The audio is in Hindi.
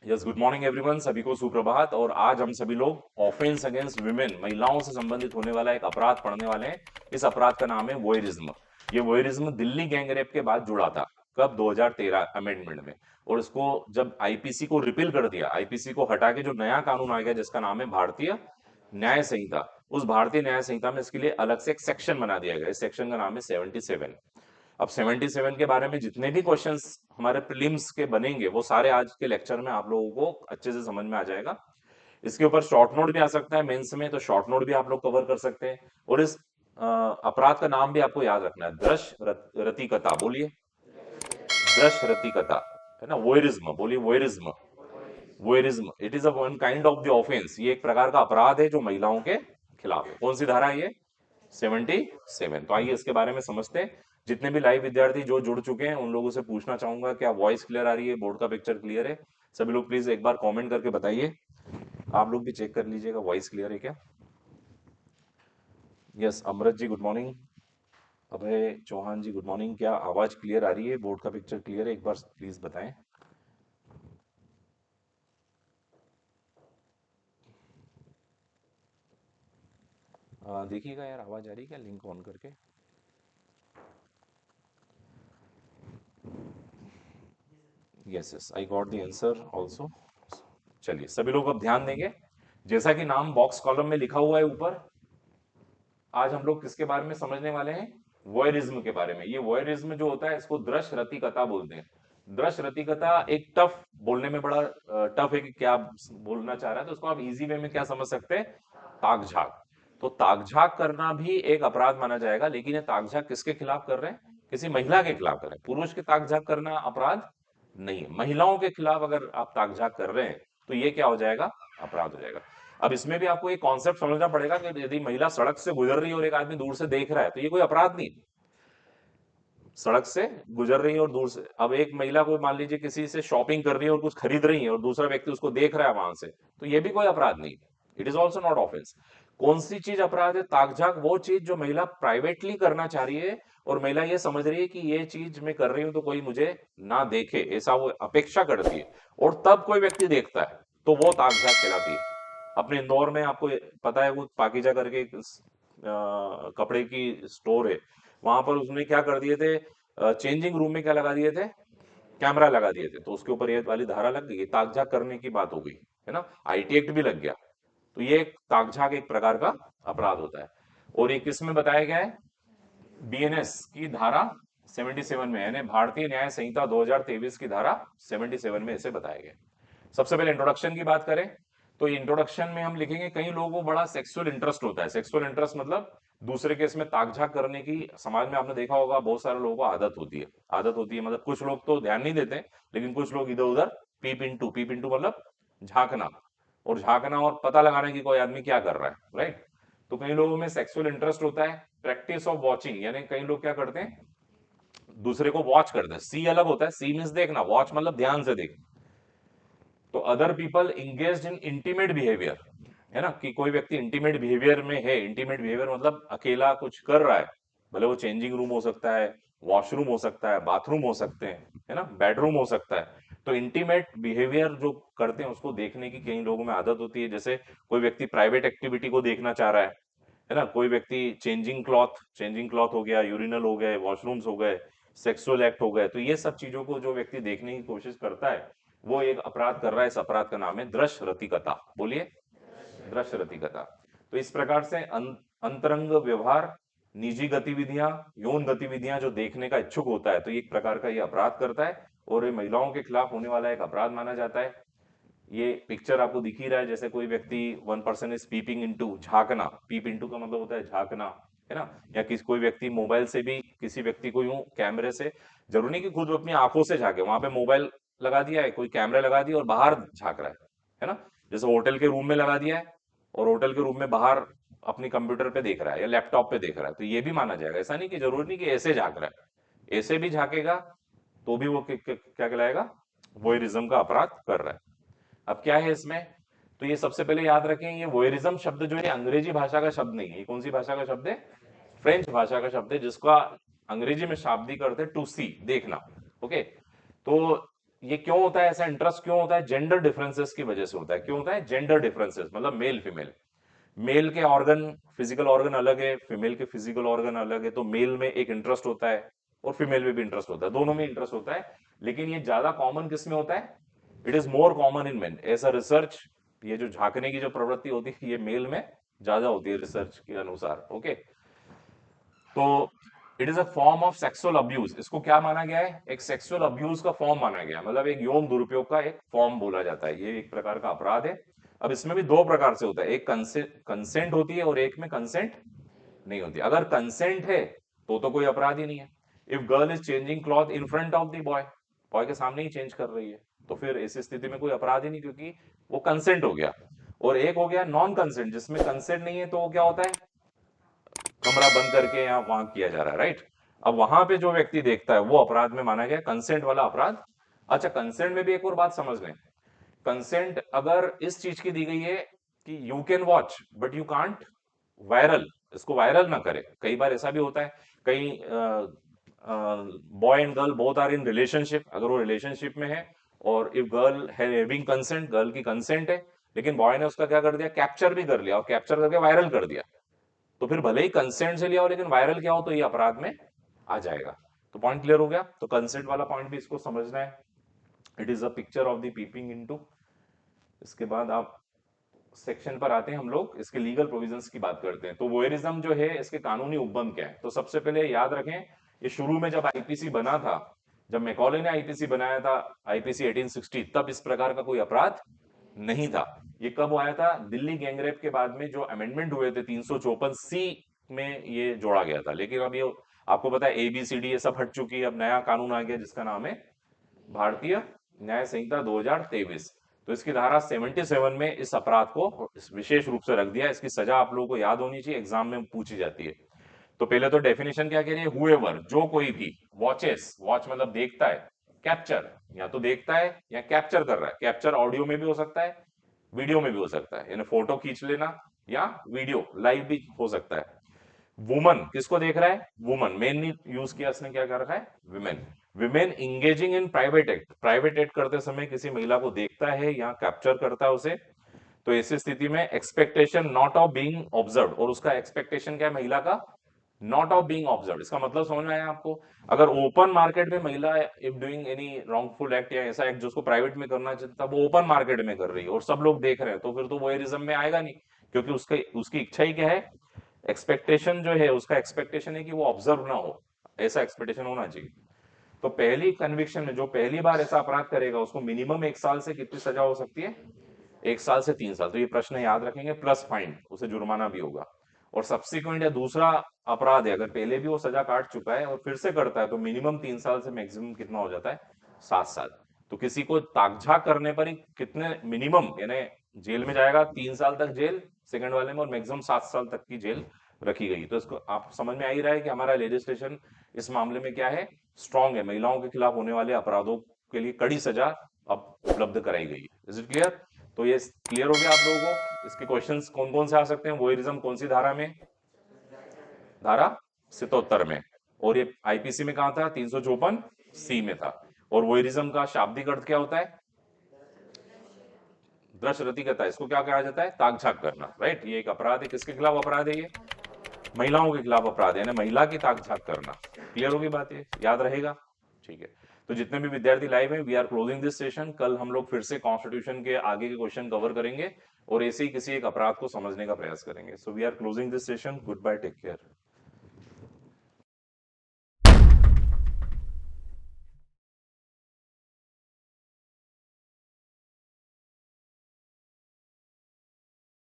यस, गुड मॉर्निंग एवरीवन, सभी को सुप्रभात। और आज हम सभी लोग ऑफेंस अगेंस्ट विमेन, महिलाओं से संबंधित होने वाला एक अपराध पढ़ने वाले हैं। इस अपराध का नाम है वोयरिज्म। ये वोयरिज्म दिल्ली गैंगरेप के बाद जुड़ा था। कब? 2013 अमेंडमेंट में। और इसको जब आईपीसी को रिपील कर दिया, आईपीसी को हटा के जो नया कानून आ गया जिसका नाम है भारतीय न्याय संहिता, उस भारतीय न्याय संहिता में इसके लिए अलग से एक सेक्शन बना दिया गया। इस सेक्शन का नाम है 77। अब 77 के बारे में जितने भी क्वेश्चंस हमारे प्रीलिम्स के बनेंगे वो सारे आज के लेक्चर में आप लोगों को अच्छे से समझ में आ जाएगा। इसके ऊपर शॉर्ट नोट भी आ सकता है मेंस में, तो शॉर्ट नोट भी आप लोग कवर कर सकते हैं। और इस अपराध का नाम भी आपको याद रखना है, रतिकता। बोलिए, रतिकता, है ना? वोयरिज्म, बोलिए voyeurism. Voyeurism it is a one kind of the offence. ये एक प्रकार का अपराध है जो महिलाओं के खिलाफ है। कौन सी धारा है ये? 77। तो आइए इसके बारे में समझते हैं। जितने भी लाइव विद्यार्थी जो जुड़ चुके हैं उन लोगों से पूछना चाहूंगा, क्या वॉइस क्लियर आ रही है? बोर्ड का पिक्चर क्लियर है? सभी लोग प्लीज एक बार कमेंट करके बताइए। आप लोग भी चेक कर लीजिएगा वॉइस क्लियर है क्या। यस, अमृत जी गुड मॉर्निंग। अभय चौहान जी गुड मॉर्निंग। क्या आवाज क्लियर आ रही है? बोर्ड का पिक्चर क्लियर है? एक बार प्लीज बताएं। देखिएगा यार, आवाज आ रही है क्या? लिंक ऑन करके। Yes yes, I got the answer also. चलिए सभी लोग अब ध्यान देंगे। जैसा कि नाम बॉक्स कॉलम में लिखा हुआ है ऊपर, आज हम लोग किसके बारे में समझने वाले हैं? वॉयरिज्म के बारे में। ये वॉयरिज्म जो होता है इसको दृश्य रतिकता बोलते हैं। दृश्य रतिकता एक टफ, बोलने में बड़ा टफ है कि क्या बोलना चाह रहा है, तो उसको आप इजी वे में क्या समझ सकते हैं? ताक झाक। तो ताक झाक करना भी एक अपराध माना जाएगा, लेकिन ये ताक झाक किसके खिलाफ कर रहे हैं? किसी महिला के खिलाफ कर रहे हैं। पुरुष के ताक झाक करना अपराध नहीं है। महिलाओं के खिलाफ अगर आप ताक झाक कर रहे हैं तो ये क्या हो जाएगा? अपराध हो जाएगा। अब इसमें भी आपको एक कॉन्सेप्ट समझना पड़ेगा कि यदि महिला सड़क से गुजर रही है और एक आदमी दूर से देख रहा है तो ये कोई अपराध नहीं। सड़क से गुजर रही है और दूर से, अब एक महिला को मान लीजिए किसी से शॉपिंग कर रही है और कुछ खरीद रही है और दूसरा व्यक्ति उसको देख रहा है वहां से, तो ये भी कोई अपराध नहीं। It is also not offence. कौन सी चीज अपराध है? ताकझाक वो चीज जो महिला प्राइवेटली करना चाह रही है और महिला ये समझ रही है कि ये चीज मैं कर रही हूं तो कोई मुझे ना देखे, ऐसा वो अपेक्षा करती है, और तब कोई व्यक्ति देखता है तो वो ताकझाक कहलाती है। अपने इंदौर में आपको पता है वो पाकीजा करके एक कपड़े की स्टोर है, वहां पर उसने क्या कर दिए थे? चेंजिंग रूम में क्या लगा दिए थे? कैमरा लगा दिए थे, तो उसके ऊपर ये वाली धारा लग गई, ताकझाक करने की बात हो गई, है ना? आईटी एक्ट भी लग गया। तो ये एक ताकझाक एक प्रकार का अपराध होता है। और ये किस में बताया गया है? बीएनएस की धारा 77 में, यानी भारतीय न्याय संहिता 2023 की धारा 77 में इसे बताया गया। सबसे पहले इंट्रोडक्शन की बात करें तो इंट्रोडक्शन में हम लिखेंगे, कई लोगों को बड़ा सेक्सुअल इंटरेस्ट होता है। सेक्सुअल इंटरेस्ट मतलब दूसरे केस में ताकझाक करने की समाज में आपने देखा होगा बहुत सारे लोगों को आदत होती है। आदत होती है मतलब कुछ लोग तो ध्यान नहीं देते, लेकिन कुछ लोग इधर उधर पीप इंटू मतलब झांकना, और झांकना और पता लगाने की कोई आदमी क्या कर रहा है, राइट? तो कई लोगों में सेक्सुअल इंटरेस्ट होता है। प्रैक्टिस ऑफ वॉचिंग, यानी कई लोग क्या करते हैं? दूसरे को वॉच करते हैं। सी अलग होता है, सी मीन्स देखना, वॉच मतलब ध्यान से देखना। तो other people engage in intimate behaviour, है ना? कि कोई व्यक्ति इंटीमेट बिहेवियर में है। इंटीमेट बिहेवियर मतलब अकेला कुछ कर रहा है, भले वो चेंजिंग रूम हो सकता है, वॉशरूम हो सकता है, बाथरूम हो सकते हैं, है ना, बेडरूम हो सकता है। तो इंटीमेट बिहेवियर जो करते हैं उसको देखने की कई लोगों में आदत होती है। जैसे कोई व्यक्ति प्राइवेट एक्टिविटी को देखना चाह रहा है ना? कोई व्यक्ति चेंजिंग क्लॉथ हो गया, यूरिनल हो गए, वॉशरूम्स हो गए, सेक्सुअल एक्ट हो गए, तो ये सब चीजों को जो व्यक्ति देखने की कोशिश करता है वो एक अपराध कर रहा है। इस अपराध का नाम है दृश्य रतिकता। बोलिए, दृश्य रतिकता। तो इस प्रकार से अंतरंग व्यवहार, निजी गतिविधियां, यौन गतिविधियां जो देखने का इच्छुक होता है तो ये एक प्रकार का ये अपराध करता है, और ये महिलाओं के खिलाफ होने वाला एक अपराध माना जाता है। ये पिक्चर आपको दिख ही रहा है, जैसे कोई व्यक्ति, one person is peeping into, झांकना। पीप इनटू का मतलब होता है झांकना, है ना? या किसी कोई व्यक्ति मोबाइल से भी किसी व्यक्ति को यूं कैमरे से, जरूरी नहीं कि खुद अपनी आंखों से झांके, वहां पे मोबाइल लगा दिया है, कोई कैमरा लगा दिया और बाहर झांक रहा है ना? जैसे होटल के रूम में लगा दिया है और होटल के रूम में बाहर अपनी कंप्यूटर पे देख रहा है या लैपटॉप पे देख रहा है, तो ये भी माना जाएगा। ऐसा नहीं कि जरूरी नहीं कि ऐसे झांक रहा है, ऐसे भी झांकेगा तो भी वो क्या कहलाएगा? वोयरिज्म का अपराध कर रहा है। अब क्या है इसमें? तो ये सबसे पहले याद रखें, ये वोयरिज्म शब्द जो है अंग्रेजी भाषा का शब्द नहीं है। ये कौन सी भाषा का शब्द है? फ्रेंच भाषा का शब्द है, जिसका अंग्रेजी में शाब्दिक अर्थ है टू सी, देखना। ओके, तो ये क्यों होता है, ऐसा इंटरेस्ट क्यों होता है? जेंडर डिफरेंसेस की वजह से होता है। क्यों होता है? जेंडर डिफरेंसेस, मतलब मेल फीमेल। मेल के ऑर्गन, फिजिकल ऑर्गन अलग है, फीमेल के फिजिकल ऑर्गन अलग है, तो मेल में एक इंटरेस्ट होता है और फीमेल में भी इंटरेस्ट होता है, दोनों में इंटरेस्ट होता है। लेकिन ये ज्यादा कॉमन किस में होता है? It is more common in main, ऐसा रिसर्च। ये जो झांकने की जो प्रवृत्ति होती है ये मेल में ज्यादा होती है रिसर्च के अनुसार। ओके, तो it is a form of sexual abuse. इसको क्या माना गया है? एक सेक्सुअल अब्यूज का फॉर्म माना गया है, मतलब एक यौन दुरुपयोग का एक फॉर्म बोला जाता है। ये एक प्रकार का अपराध है। अब इसमें भी दो प्रकार से होता है, एक कंसेंट होती है और एक में कंसेंट नहीं होती। अगर कंसेंट है तो कोई अपराध ही नहीं है। If girl is changing cloth in front of the boy, boy के सामने ही चेंज कर रही है, तो फिर ऐसी स्थिति में कोई अपराध ही नहीं, क्योंकि वो कंसेंट हो गया। और एक हो गया नॉन कंसेंट, जिसमें कंसेंट नहीं है, तो वो क्या होता है? कमरा बंद करके या वहां किया जा रहा है, राइट? अब वहां पे जो व्यक्ति देखता है वो अपराध में माना गया, कंसेंट वाला अपराध। अच्छा, कंसेंट में भी एक और बात समझ लें। कंसेंट अगर इस चीज की दी गई है कि you can watch but you can't viral, इसको वायरल ना करे। कई बार ऐसा भी होता है, कई boy and girl both are in relationship, अगर वो रिलेशनशिप में है और if girl having consent, girl की कंसेंट है, लेकिन बॉय ने उसका क्या कर दिया? कैप्चर भी कर लिया और कैप्चर करके वायरल कर दिया, तो फिर भले ही कंसेंट से लिया हो लेकिन वायरल क्या हो तो ये अपराध में आ जाएगा। तो पॉइंट क्लियर हो गया? तो कंसेंट वाला पॉइंट भी इसको समझना है। It is a picture of the peeping into. इसके बाद आप सेक्शन पर आते हैं, हम लोग इसके लीगल प्रोविजंस की बात करते हैं। तो वोयरिज्म जो है इसके कानूनी उपबंध क्या है? तो सबसे पहले याद रखें, ये शुरू में जब आईपीसी बना था, जब मैकॉले ने आईपीसी बनाया था, आईपीसी 1860, तब इस प्रकार का कोई अपराध नहीं था। ये कब आया था? दिल्ली गैंगरेप के बाद में जो अमेंडमेंट हुए थे 354C में ये जोड़ा गया था। लेकिन अब ये आपको पता है ABCD ये सब हट चुकी है, अब नया कानून आ गया जिसका नाम है भारतीय न्याय संहिता 2023। तो इसकी धारा 77 में इस अपराध को विशेष रूप से रख दिया। इसकी सजा आप लोगों को याद होनी चाहिए, एग्जाम में पूछी जाती है। तो पहले तो डेफिनेशन क्या कह रही है? हुएवर, जो कोई भी, वॉचेस, वॉच मतलब देखता है, कैप्चर या तो देखता है या कैप्चर कर रहा है। कैप्चर ऑडियो में भी हो सकता है, वीडियो में भी हो सकता है, यानी फोटो खींच लेना या वीडियो लाइव भी हो सकता है। वुमन, किसको देख रहा है? वुमन, मेन नहीं यूज किया इसने, क्या कर रखा है? Women. Women engaging in private act, private act करते समय किसी महिला को देखता है या कैप्चर करता है उसे, तो ऐसी स्थिति में expectation not of being observe, और उसका एक्सपेक्टेशन क्या है महिला का? Not of being observe. इसका मतलब समझ में आया आपको? अगर ओपन मार्केट में महिला if doing any wrongful act या ऐसा एक्ट जो उसको प्राइवेट में करना चाहिए था, वो ओपन मार्केट में कर रही है और सब लोग देख रहे हैं, तो फिर तो वोयरिज्म में आएगा नहीं, क्योंकि उसके उसकी इच्छा ही क्या है? एक्सपेक्टेशन जो है, उसका एक्सपेक्टेशन है कि वो ऑब्जर्व ना हो, ऐसा एक्सपेक्टेशन होना चाहिए। तो पहली कन्विक्शन में जो पहली बार ऐसा अपराध करेगा उसको मिनिमम 1 साल से कितनी सजा हो सकती है? 1 साल से 3 साल। तो ये प्रश्न याद रखेंगे, प्लस फाइन, उसे जुर्माना भी होगा। और सब्सिक्वेंट या दूसरा अपराध है, अगर पहले भी वो सजा काट चुका है और फिर से करता है, तो मिनिमम 3 साल से मैक्सिमम कितना हो जाता है? 7 साल। तो किसी को ताकझाक करने पर ही कितने मिनिमम, यानी जेल में जाएगा 3 साल तक जेल सेकंड वाले में, और मैक्सिमम 7 साल तक की जेल रखी गई। तो इसको आप समझ में आ ही रहा है कि हमारा लेजिस्लेशन इस मामले में क्या है? स्ट्रांग है। महिलाओं के खिलाफ होने वाले अपराधों के लिए कड़ी सजा अब उपलब्ध कराई गई है। Is it clear? तो ये क्लियर हो गया आप लोगों को? इसके क्वेश्चंस कौन कौन से आ सकते हैं? वोयरिज्म कौन सी धारा में? धारा 77 में। और ये आईपीसी में कहा था? 354C में था। और वोयरिज्म का शाब्दिक अर्थ क्या होता है? दृश्यरति करता है। इसको क्या कहा जाता है? ताक झाक करना, राइट? ये एक अपराध है। किसके खिलाफ अपराध है ये? महिलाओं के खिलाफ अपराध है, यानी महिला की ताक झाक करना। क्लियर होगी बात? ये याद रहेगा? ठीक है। तो जितने भी विद्यार्थी लाइव हैं, we are closing this session. कल हम लोग फिर से कॉन्स्टिट्यूशन के आगे के क्वेश्चन कवर करेंगे और ऐसे ही किसी एक अपराध को समझने का प्रयास करेंगे। So we are closing this session. Good bye, take care.